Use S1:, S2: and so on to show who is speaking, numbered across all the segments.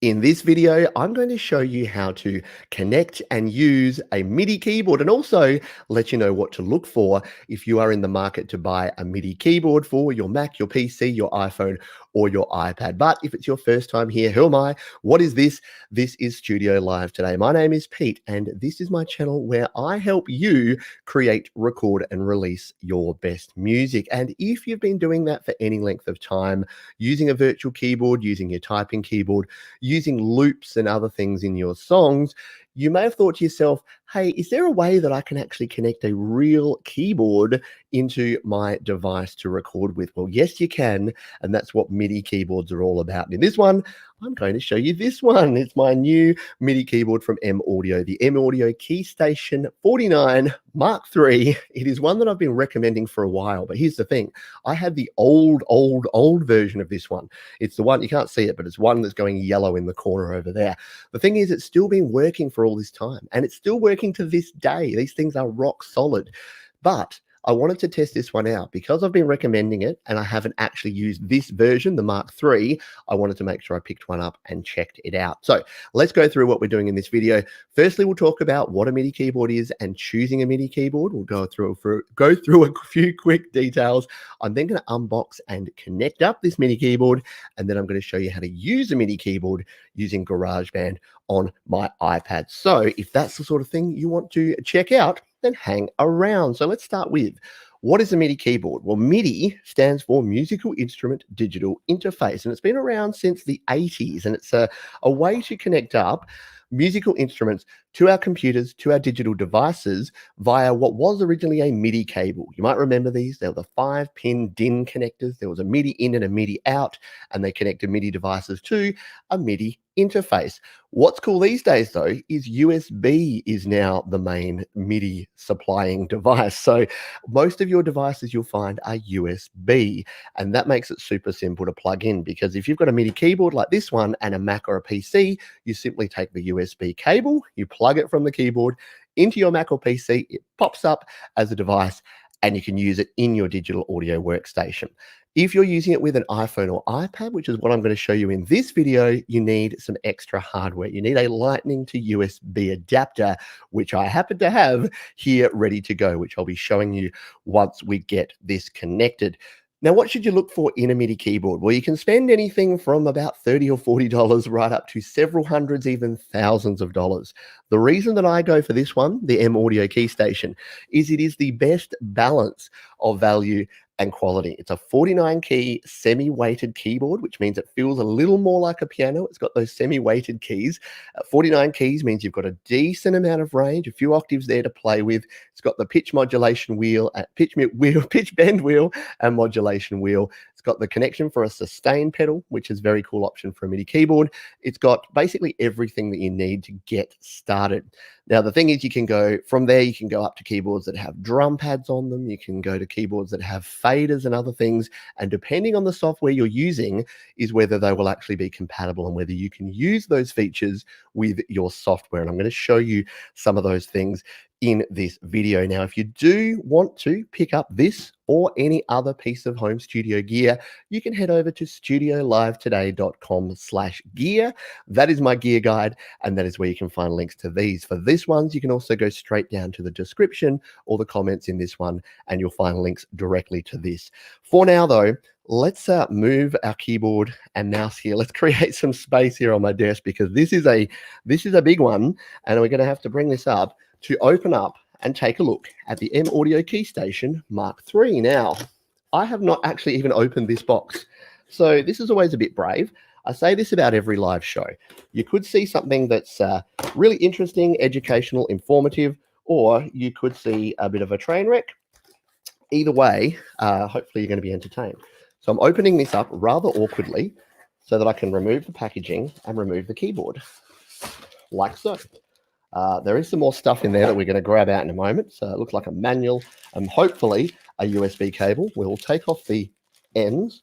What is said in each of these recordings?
S1: In this video, I'm going to show you how to connect and use a MIDI keyboard and also let you know what to look for if you are in the market to buy a MIDI keyboard for your Mac, your PC, your iPhone, or your iPad. But if it's your first time here, who am I? What is this? This is Studio Live today. My name is Pete, and this is my channel where I help you create, record, and release your best music. And if you've been doing that for any length of time, using a virtual keyboard, using your typing keyboard, using loops and other things in your songs, you may have thought to yourself, hey, is there a way that I can actually connect a real keyboard into my device to record with? Well, yes, you can. And that's what MIDI keyboards are all about. And in this one, I'm going to show you this one. It's my new MIDI keyboard from M-Audio, the M-Audio Keystation 49 Mark III. It is one that I've been recommending for a while, but here's the thing. I had the old version of this one. It's the one, you can't see it, but it's one that's going yellow in the corner over there. The thing is, it's still been working for all this time, and it's still working to this day. These things are rock solid. But I wanted to test this one out because I've been recommending it and I haven't actually used this version, the Mark III. I wanted to make sure I picked one up and checked it out. So let's go through what we're doing in this video. Firstly, we'll talk about what a MIDI keyboard is and choosing a MIDI keyboard. We'll go through a few quick details. I'm then going to unbox and connect up this MIDI keyboard, and then I'm going to show you how to use a MIDI keyboard using GarageBand on my iPad. So if that's the sort of thing you want to check out, then hang around. So let's start with, what is a MIDI keyboard? Well, MIDI stands for Musical Instrument Digital Interface, and it's been around since the 80s, and it's a way to connect up musical instruments to our computers, to our digital devices via what was originally a MIDI cable. You might remember these. They were the 5-pin DIN connectors. There was a MIDI in and a MIDI out, and they connected MIDI devices to a MIDI interface. What's cool these days, though, is USB is now the main MIDI supplying device. So most of your devices you'll find are USB, and that makes it super simple to plug in, because if you've got a MIDI keyboard like this one and a Mac or a PC, you simply take the USB cable, you plug it from the keyboard into your Mac or PC, it pops up as a device, and you can use it in your digital audio workstation. If you're using it with an iPhone or iPad, which is what I'm going to show you in this video, you need some extra hardware. You need a Lightning to USB adapter, which I happen to have here ready to go, which I'll be showing you once we get this connected. Now, what should you look for in a MIDI keyboard? Well, you can spend anything from about $30 or $40 right up to several hundreds, even thousands of dollars. The reason that I go for this one, the M-Audio Keystation, is it is the best balance of value and quality. It's a 49-key semi-weighted keyboard, which means it feels a little more like a piano. It's got those semi-weighted keys. 49 keys means you've got a decent amount of range, a few octaves there to play with. It's got the pitch modulation wheel, pitch bend wheel, and modulation wheel. It's got the connection for a sustain pedal, which is a very cool option for a MIDI keyboard. It's got basically everything that you need to get started. Now, the thing is, you can go from there, you can go up to keyboards that have drum pads on them. You can go to keyboards that have faders and other things. And depending on the software you're using is whether they will actually be compatible and whether you can use those features with your software. And I'm going to show you some of those things in this video. Now, if you do want to pick up this or any other piece of home studio gear, you can head over to studiolivetoday.com/gear. That is my gear guide, and that is where you can find links to these. For this ones, you can also go straight down to the description or the comments in this one, and you'll find links directly to this. For now, though, let's move our keyboard and mouse here. Let's create some space here on my desk, because this is a big one, and we're going to have to bring this up to open up and take a look at the M-Audio Keystation Mark III. Now, I have not actually even opened this box, so this is always a bit brave. I say this about every live show. You could see something that's really interesting, educational, informative, or you could see a bit of a train wreck. Either way, hopefully you're going to be entertained. So I'm opening this up rather awkwardly so that I can remove the packaging and remove the keyboard, like so. There is some more stuff in there that we're going to grab out in a moment. So it looks like a manual and hopefully a USB cable. We'll take off the ends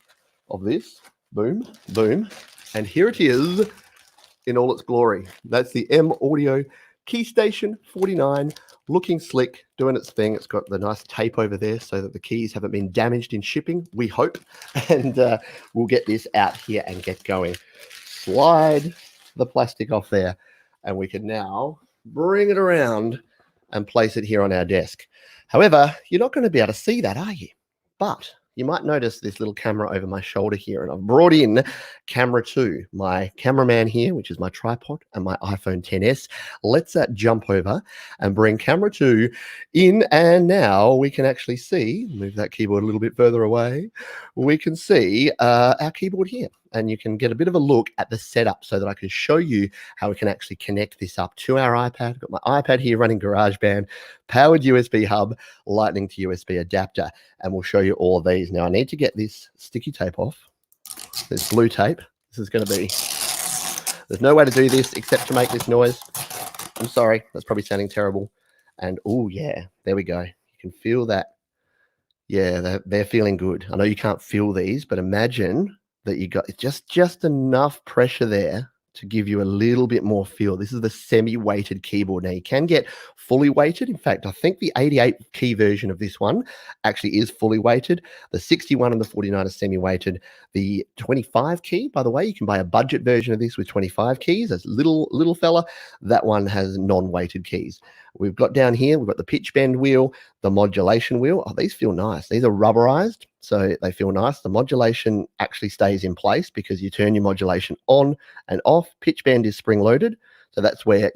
S1: of this. Boom, boom. And here it is in all its glory. That's the M-Audio Keystation 49, looking slick, doing its thing. It's got the nice tape over there so that the keys haven't been damaged in shipping, we hope. And we'll get this out here and get going. Slide the plastic off there, and we can now bring it around and place it here on our desk. However, you're not going to be able to see that, are you? But you might notice this little camera over my shoulder here, and I've brought in camera 2, my cameraman here, which is my tripod, and my iPhone XS. Let's jump over and bring camera 2 in, and now we can actually see, move that keyboard a little bit further away, we can see our keyboard here, and you can get a bit of a look at the setup so that I can show you how we can actually connect this up to our iPad. I've got my iPad here running GarageBand, powered USB hub, lightning to USB adapter, and we'll show you all of these. Now I need to get this sticky tape off. This blue tape. This is going to be, there's no way to do this except to make this noise. I'm sorry, that's probably sounding terrible. And oh yeah, there we go. You can feel that. Yeah, they're feeling good. I know you can't feel these, but imagine that you got just enough pressure there to give you a little bit more feel. This is the semi-weighted keyboard. Now you can get fully weighted. In fact, I think the 88 key version of this one actually is fully weighted. The 61 and the 49 are semi-weighted. The 25 key, by the way, you can buy a budget version of this with 25 keys. That's little fella. That one has non-weighted keys. We've got down here, we've got the pitch bend wheel, the modulation wheel. Oh, these feel nice. These are rubberized, so they feel nice. The modulation actually stays in place because you turn your modulation on and off. Pitch bend is spring loaded. So that's where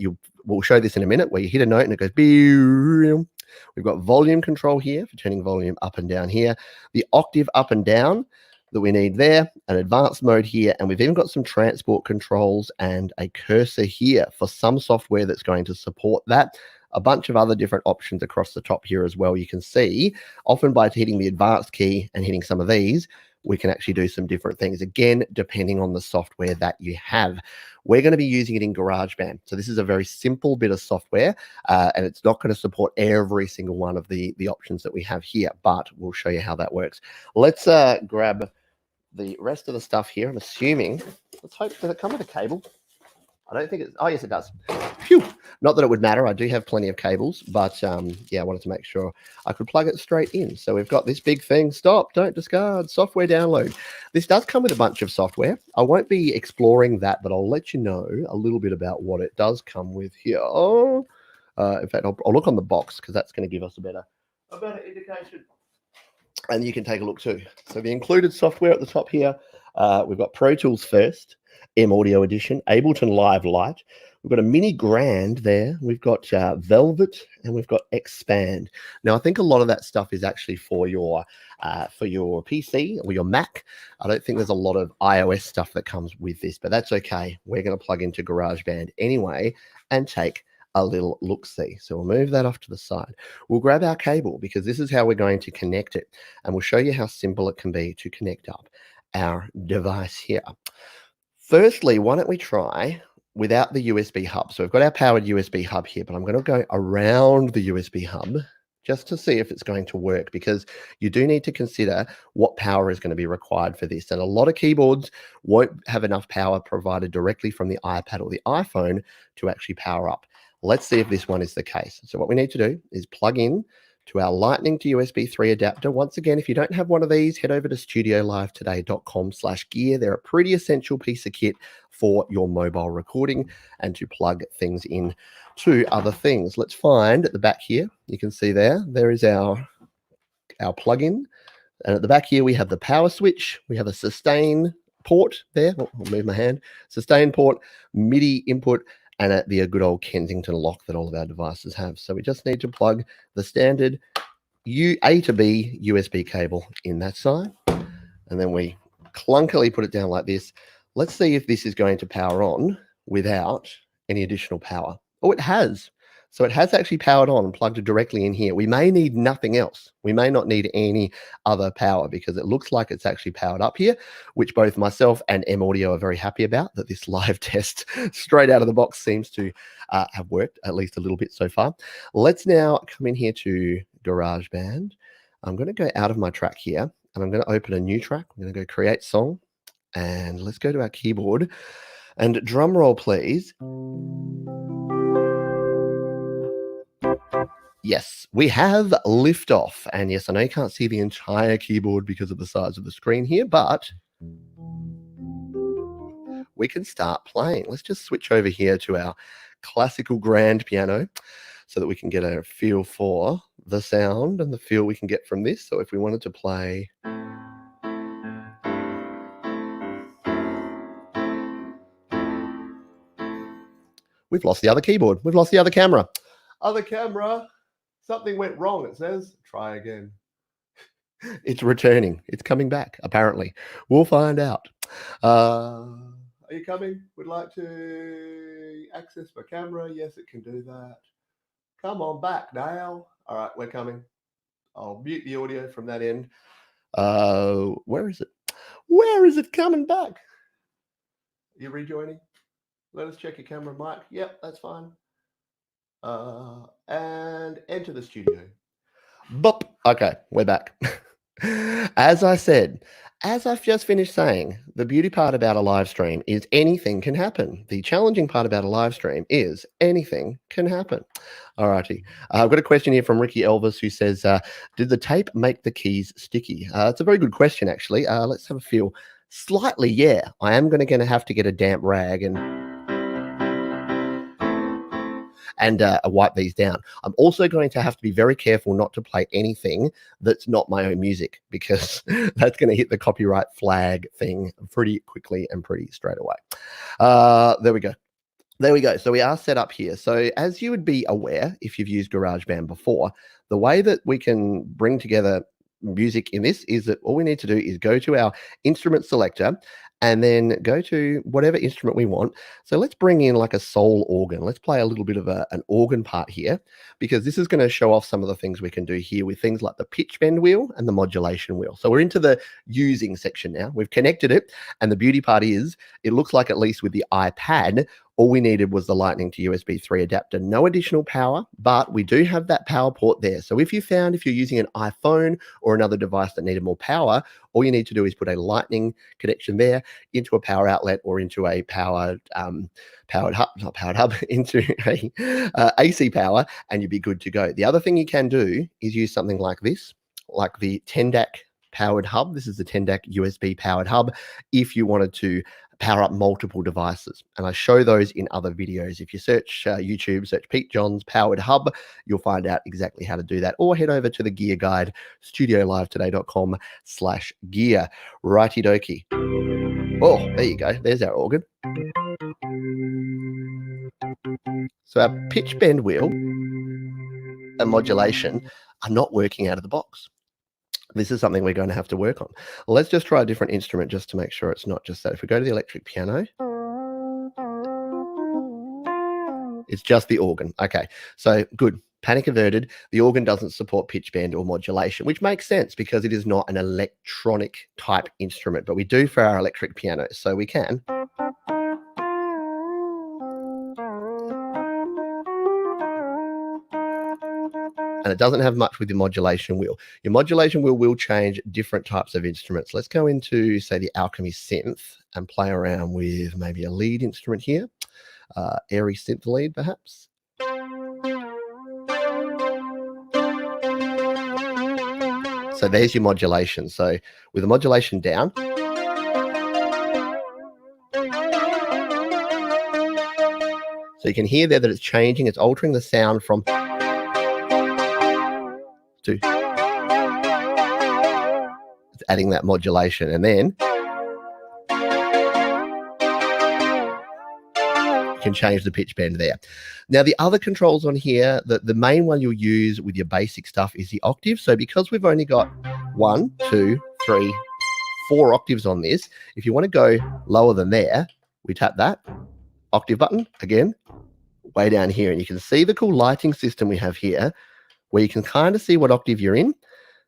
S1: we'll show this in a minute, where you hit a note and it goes. We've got volume control here for turning volume up and down here. The octave up and down that we need there, an advanced mode here, and we've even got some transport controls and a cursor here for some software that's going to support that. A bunch of other different options across the top here as well. You can see often by hitting the advanced key and hitting some of these, we can actually do some different things, again, depending on the software that you have. We're going to be using it in GarageBand. So this is a very simple bit of software, and it's not going to support every single one of the options that we have here, but we'll show you how that works. Let's grab the rest of the stuff here. I'm assuming, let's hope, does it come with a cable? I don't think it's, oh yes, it does. Phew. Not that it would matter. I do have plenty of cables, but yeah, I wanted to make sure I could plug it straight in. So we've got this big thing, stop, don't discard, software download. This does come with a bunch of software. I won't be exploring that, but I'll let you know a little bit about what it does come with here. In fact, I'll look on the box because that's going to give us a better indication. And you can take a look too. So the included software at the top here, we've got Pro Tools first, M-Audio Edition, Ableton Live Lite. We've got a Mini Grand there. We've got Velvet, and we've got Expand. Now, I think a lot of that stuff is actually for your PC or your Mac. I don't think there's a lot of iOS stuff that comes with this, but that's okay. We're going to plug into GarageBand anyway and take a little look-see. So we'll move that off to the side. We'll grab our cable because this is how we're going to connect it, and we'll show you how simple it can be to connect up our device here. Firstly, why don't we try without the USB hub? So we've got our powered USB hub here, but I'm going to go around the USB hub just to see if it's going to work, because you do need to consider what power is going to be required for this. And a lot of keyboards won't have enough power provided directly from the iPad or the iPhone to actually power up. Let's see if this one is the case. So what we need to do is plug in to our Lightning to USB 3 adapter. Once again, if you don't have one of these, head over to studiolivetoday.com/gear. They're a pretty essential piece of kit for your mobile recording and to plug things in to other things. Let's find at the back here, you can see there is our plug-in. And at the back here, we have the power switch. We have a sustain port there. I'll move my hand. Sustain port, MIDI input, and the good old Kensington lock that all of our devices have. So we just need to plug the standard A to B USB cable in that side, and then we clunkily put it down like this. Let's see if this is going to power on without any additional power. Oh, it has. So it has actually powered on and plugged it directly in here. We may need nothing else. We may not need any other power because it looks like it's actually powered up here, which both myself and M-Audio are very happy about, that this live test straight out of the box seems to have worked at least a little bit so far. Let's now come in here to GarageBand. I'm going to go out of my track here and I'm going to open a new track. I'm going to go create song, and let's go to our keyboard, and drum roll, please. Yes, we have liftoff. And yes, I know you can't see the entire keyboard because of the size of the screen here, but we can start playing. Let's just switch over here to our classical grand piano so that we can get a feel for the sound and the feel we can get from this. So if we wanted to play... We've lost the other keyboard. We've lost the other camera. Other camera. Something went wrong, it says. Try again. It's returning. It's coming back, apparently. We'll find out. Are you coming? Would like to access my camera? Yes, it can do that. Come on back now. All right, we're coming. I'll mute the audio from that end. Where is it? Where is it coming back? Are you rejoining? Let us check your camera mic. Yep, that's fine. And enter the studio. Bop. Okay, we're back. As I said, as I've just finished saying, the beauty part about a live stream is anything can happen. The challenging part about a live stream is anything can happen. All righty. I've got a question here from Ricky Elvis who says, did the tape make the keys sticky? It's a very good question, actually. Let's have a feel. Slightly, yeah. I am going to have to get a damp rag and wipe these down. I'm also going to have to be very careful not to play anything that's not my own music, because that's going to hit the copyright flag thing pretty quickly and pretty straight away. There we go. There we go. So we are set up here. So as you would be aware, if you've used GarageBand before, the way that we can bring together music in this is that all we need to do is go to our instrument selector and then go to whatever instrument we want. So let's bring in like a soul organ. Let's play a little bit of an organ part here, because this is going to show off some of the things we can do here with things like the pitch bend wheel and the modulation wheel. So we're into the using section now. We've connected it, and the beauty part is it looks like, at least with the iPad, all we needed was the Lightning to USB 3 adapter. No additional power, but we do have that power port there. So if you're using an iPhone or another device that needed more power, all you need to do is put a Lightning connection there into a power outlet or into a into a AC power, and you'd be good to go. The other thing you can do is use something like this, like the 10DAC powered hub. This is the 10DAC USB powered hub if you wanted to power up multiple devices, and I show those in other videos. If you search YouTube, search Pete Johns powered hub, you'll find out exactly how to do that, or head over to the gear guide, studiolivetoday.com/gear. Righty dokie. Oh, there you go. There's our organ. So our pitch bend wheel and modulation are not working out of the box. This is something we're going to have to work on. Let's just try a different instrument just to make sure it's not just that. If we go to the electric piano, it's just the organ. Okay, so good. Panic averted. The organ doesn't support pitch bend or modulation, which makes sense because it is not an electronic type instrument, but we do for our electric piano, so we can. And it doesn't have much with your modulation wheel. Your modulation wheel will change different types of instruments. Let's go into, say, the Alchemy synth and play around with maybe a lead instrument here, airy synth lead perhaps. So there's your modulation. So with the modulation down, so you can hear there that it's changing. It's altering the sound from to, it's adding that modulation, and then you can change the pitch bend there. Now the other controls on here, the main one you'll use with your basic stuff is the octave. So because we've only got 1, 2, 3, 4 octaves on this, if you want to go lower than there, we tap that octave button again, way down here, and you can see the cool lighting system we have here, where you can kind of see what octave you're in.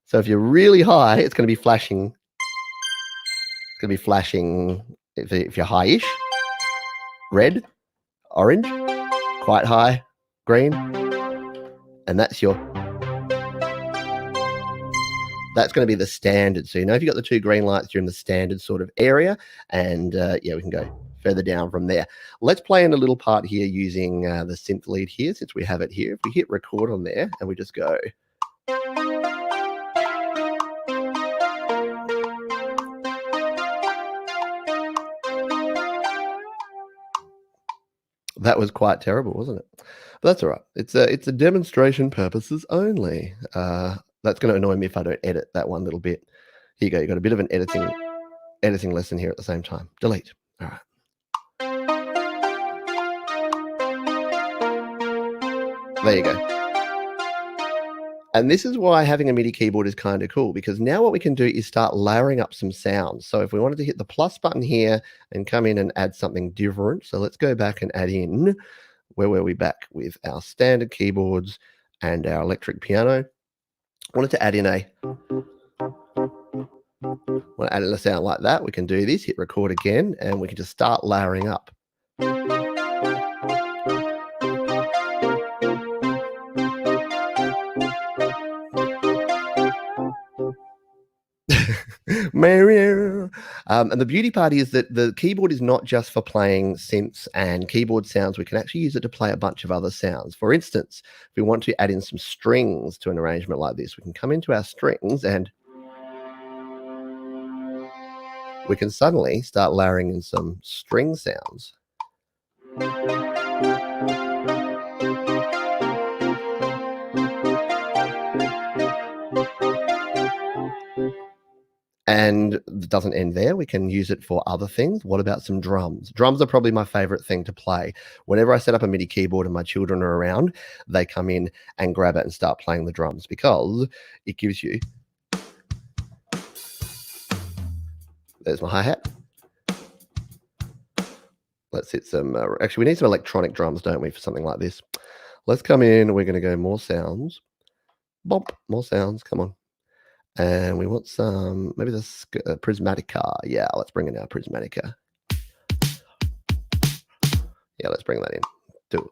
S1: So if you're really high, it's going to be flashing. It's going to be flashing if you're high-ish, red, orange, quite high, green, and that's going to be the standard. So you know if you've got the 2 green lights, you're in the standard sort of area, and yeah, we can go further down from there. Let's play in a little part here using the synth lead here, since we have it here. If we hit record on there and we just go, That was quite terrible, wasn't it? But that's all right. It's a demonstration purposes only. That's going to annoy me if I don't edit that one little bit. Here you go. You got a bit of an editing lesson here at the same time. Delete. All right. There you go. And this is why having a MIDI keyboard is kind of cool, because now what we can do is start layering up some sounds. So if we wanted to hit the plus button here and come in and add something different. So let's go back and add in, where were we back with our standard keyboards and our electric piano. Wanted to add in a Want to add in a sound like that, we can do this, hit record again, and we can just start layering up. And the beauty part is that the keyboard is not just for playing synths and keyboard sounds. We can actually use it to play a bunch of other sounds. For instance, if we want to add in some strings to an arrangement like this, we can come into our strings and we can suddenly start layering in some string sounds. And it doesn't end there. We can use it for other things. What about some drums? Drums are probably my favorite thing to play. Whenever I set up a MIDI keyboard and my children are around, they come in and grab it and start playing the drums because it gives you... There's my hi-hat. Let's hit some... actually, we need some electronic drums, don't we, for something like this? Let's come in. We're going to go more sounds. Bump, more sounds. Come on. And we want some, maybe this Prismatica. Yeah, let's bring in our Prismatica. Yeah, let's bring that in. Do it.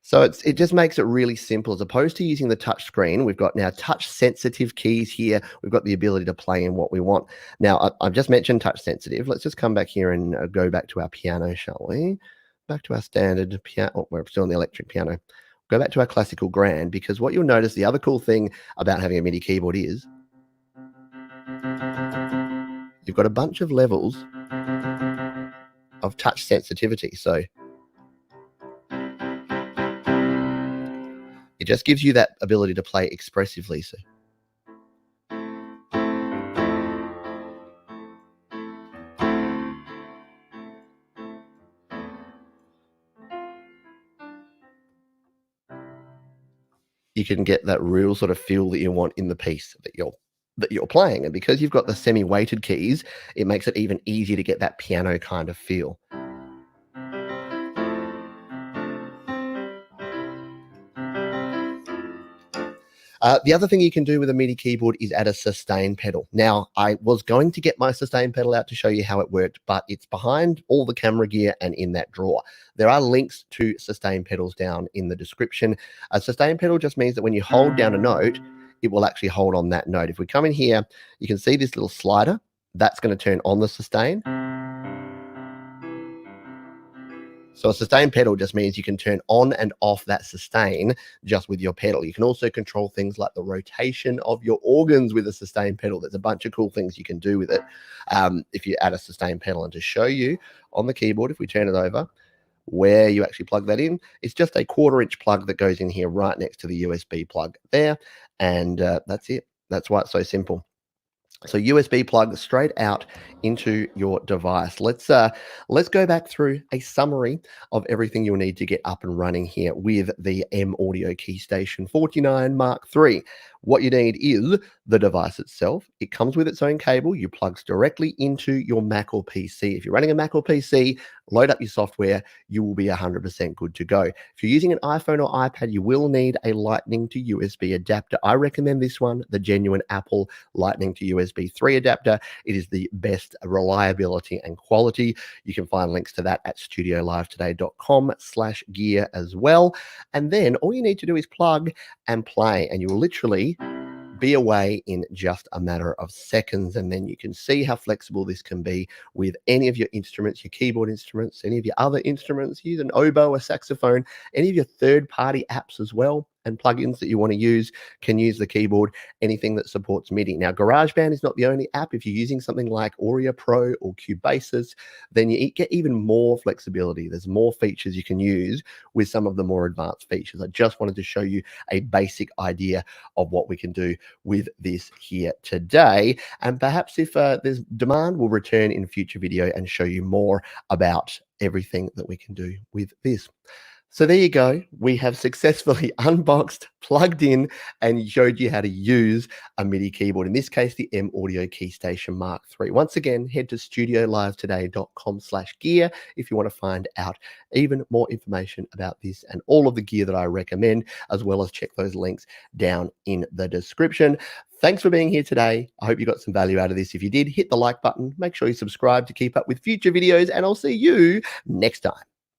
S1: So it just makes it really simple. As opposed to using the touch screen, we've got now touch sensitive keys here. We've got the ability to play in what we want. Now, I've just mentioned touch sensitive. Let's just come back here and go back to our piano, shall we? Back to our standard piano. Oh, we're still on the electric piano. Go back to our classical grand, because what you'll notice, the other cool thing about having a MIDI keyboard is you've got a bunch of levels of touch sensitivity. So it just gives you that ability to play expressively. So you can get that real sort of feel that you want in the piece that you're playing. And because you've got the semi-weighted keys, it makes it even easier to get that piano kind of feel. The other thing you can do with a MIDI keyboard is add a sustain pedal. Now, I was going to get my sustain pedal out to show you how it worked, but it's behind all the camera gear and in that drawer. There are links to sustain pedals down in the description. A sustain pedal just means that when you hold down a note, it will actually hold on that note. If we come in here, you can see this little slider. That's going to turn on the sustain. So a sustain pedal just means you can turn on and off that sustain just with your pedal. You can also control things like the rotation of your organs with a sustain pedal. There's a bunch of cool things you can do with it if you add a sustain pedal. And to show you on the keyboard, if we turn it over, where you actually plug that in, it's just a 1/4-inch plug that goes in here right next to the USB plug there. And that's it. That's why it's so simple. So USB plug straight out into your device. Let's go back through a summary of everything you'll need to get up and running here with the M-Audio Keystation 49 Mark III. What you need is the device itself. It comes with its own cable. You plugs directly into your Mac or PC. If you're running a Mac or PC, load up your software. You will be 100% good to go. If you're using an iPhone or iPad, you will need a Lightning to USB adapter. I recommend this one, the genuine Apple Lightning to USB 3 adapter. It is the best reliability and quality. You can find links to that at studiolivetoday.com/gear as well. And then all you need to do is plug and play, and you will literally be away in just a matter of seconds. And then you can see how flexible this can be with any of your instruments, your keyboard instruments, any of your other instruments. Use an oboe, a saxophone, any of your third-party apps as well. and plugins that you want to use can use the keyboard, anything that supports MIDI. Now, GarageBand is not the only app. If you're using something like Audio Pro or Cubasis, then you get even more flexibility. There's more features you can use with some of the more advanced features. I just wanted to show you a basic idea of what we can do with this here today. And perhaps if there's demand, we'll return in a future video and show you more about everything that we can do with this. So there you go. We have successfully unboxed, plugged in, and showed you how to use a MIDI keyboard. In this case, the M-Audio Keystation Mark III. Once again, head to studiolivetoday.com/gear if you want to find out even more information about this and all of the gear that I recommend, as well as check those links down in the description. Thanks for being here today. I hope you got some value out of this. If you did, hit the like button. Make sure you subscribe to keep up with future videos, and I'll see you next time.